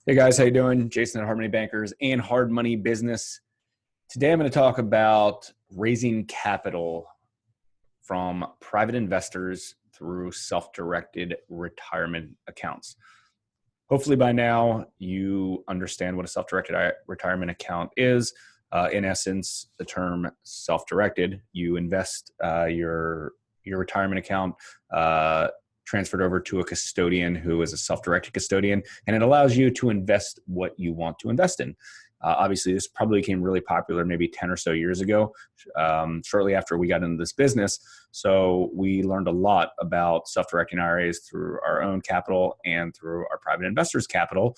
Hey guys, how you doing? Jason at Hard Money Bankers and Hard Money Business. Today I'm going to talk about raising capital from private investors through self-directed retirement accounts. Hopefully by now you understand what a self-directed retirement account is. In essence, the term self-directed, you invest your retirement account transferred over to a custodian who is a self-directed custodian, and it allows you to invest what you want to invest in. Obviously, this probably became really popular maybe 10 or so years ago, shortly after we got into this business. So we learned a lot about self-directing IRAs through our own capital and through our private investors' capital.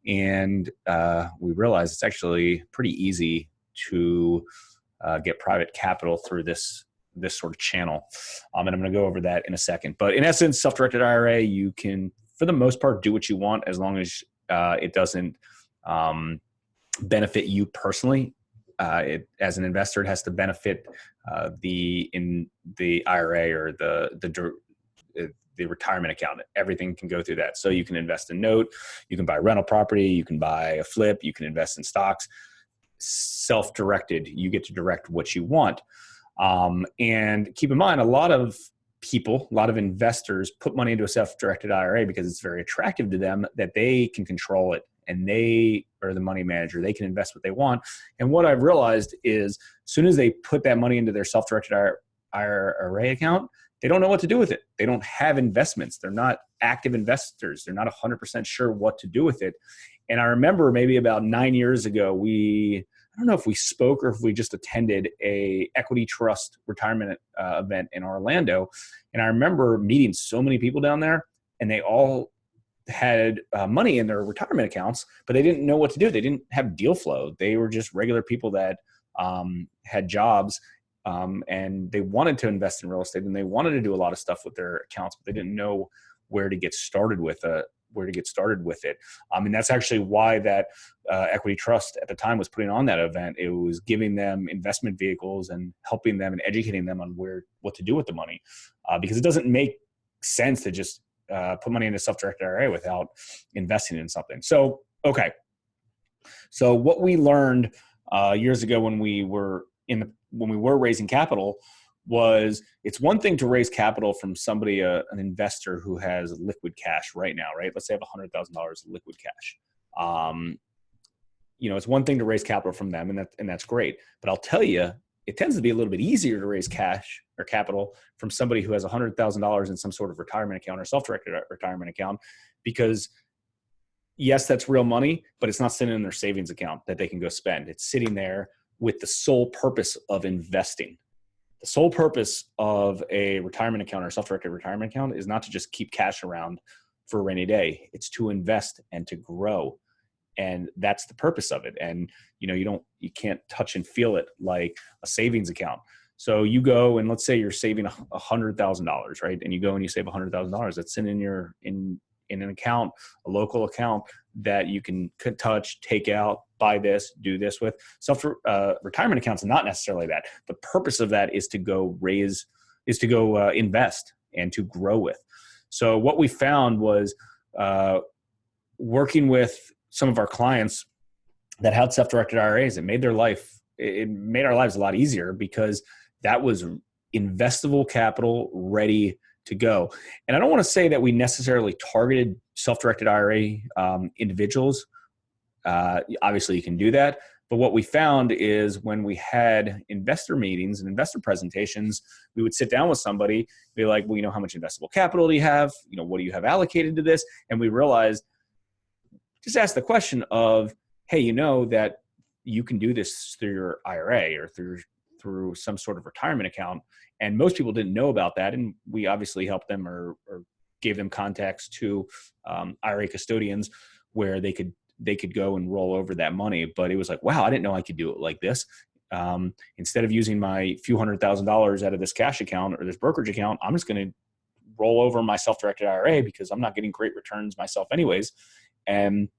And we realized it's actually pretty easy to get private capital through this sort of channel. And I'm going to go over that in a second. But in essence, self-directed IRA, you can, for the most part, do what you want as long as it doesn't benefit you personally. As an investor, it has to benefit the IRA or the retirement account. Everything can go through that. So you can invest in note, you can buy rental property, you can buy a flip, you can invest in stocks. Self-directed, you get to direct what you want. And keep in mind, a lot of investors put money into a self-directed IRA because it's very attractive to them that they can control it and they are the money manager. They can invest what they want. And what I've realized is as soon as they put that money into their self-directed IRA account, they don't know what to do with it. They don't have investments. They're not active investors. They're not 100% sure what to do with it. And I remember maybe about 9 years ago, I don't know if we spoke or if we just attended a equity trust retirement event in Orlando. And I remember meeting so many people down there, and they all had money in their retirement accounts, but they didn't know what to do. They didn't have deal flow. They were just regular people that had jobs, and they wanted to invest in real estate, and they wanted to do a lot of stuff with their accounts, but they didn't know where to get started with it. And that's actually why that equity trust at the time was putting on that event. It was giving them investment vehicles and helping them and educating them on what to do with the money, because it doesn't make sense to just put money into self-directed IRA without investing in something. So, okay. So what we learned years ago when we were raising capital was it's one thing to raise capital from somebody, an investor who has liquid cash right now, right? Let's say I have $100,000 liquid cash. It's one thing to raise capital from them, and that's great. But I'll tell you, it tends to be a little bit easier to raise cash or capital from somebody who has $100,000 in some sort of retirement account or self-directed retirement account, because yes, that's real money, but it's not sitting in their savings account that they can go spend. It's sitting there with the sole purpose of investing. The sole purpose of a retirement account or self-directed retirement account is not to just keep cash around for a rainy day. It's to invest and to grow. And that's the purpose of it. And you can't touch and feel it like a savings account. So you go and let's say you're saving $100,000, right? And you go and you save $100,000. That's in an account, a local account that you can touch, take out, buy this, do this with. Retirement accounts are not necessarily that. The purpose of that is to go invest and to grow with. So what we found was working with some of our clients that had self-directed IRAs, it made our lives a lot easier because that was investable capital ready to go. And I don't want to say that we necessarily targeted self-directed IRA individuals. Obviously you can do that. But what we found is when we had investor meetings and investor presentations, we would sit down with somebody, be like, well, how much investable capital do you have? What do you have allocated to this? And we realized, just ask the question of, hey, that you can do this through your IRA or through some sort of retirement account. And most people didn't know about that. And we obviously helped them or gave them contacts to IRA custodians where they could go and roll over that money. But it was like, wow, I didn't know I could do it like this. Instead of using my few $100,000 out of this cash account or this brokerage account, I'm just going to roll over my self-directed IRA because I'm not getting great returns myself anyways. And,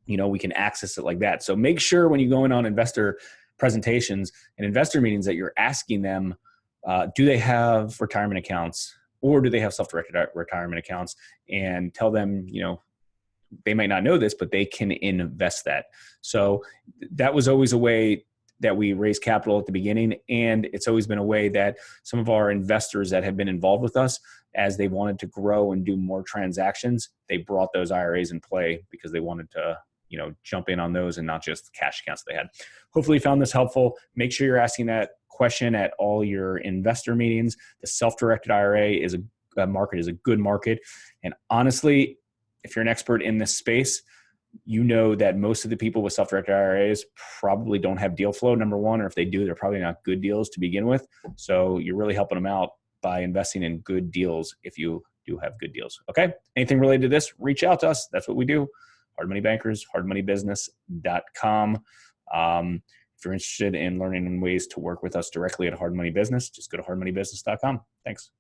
we can access it like that. So make sure when you go in on investor presentations and investor meetings that you're asking them, do they have retirement accounts or do they have self-directed retirement accounts? And tell them, they might not know this, but they can invest that. So that was always a way that we raise capital at the beginning. And it's always been a way that some of our investors that have been involved with us, as they wanted to grow and do more transactions, they brought those IRAs in play because they wanted to, jump in on those and not just cash accounts they had. Hopefully you found this helpful. Make sure you're asking that question at all your investor meetings. The self-directed IRA is a market, is a good market. And honestly, if you're an expert in this space, you know that most of the people with self-directed IRAs probably don't have deal flow, number one, or if they do, they're probably not good deals to begin with. So you're really helping them out by investing in good deals if you do have good deals. Okay. Anything related to this, reach out to us. That's what we do. Hard Money Bankers, hardmoneybusiness.com. If you're interested in learning ways to work with us directly at Hard Money Business, just go to hardmoneybusiness.com. Thanks.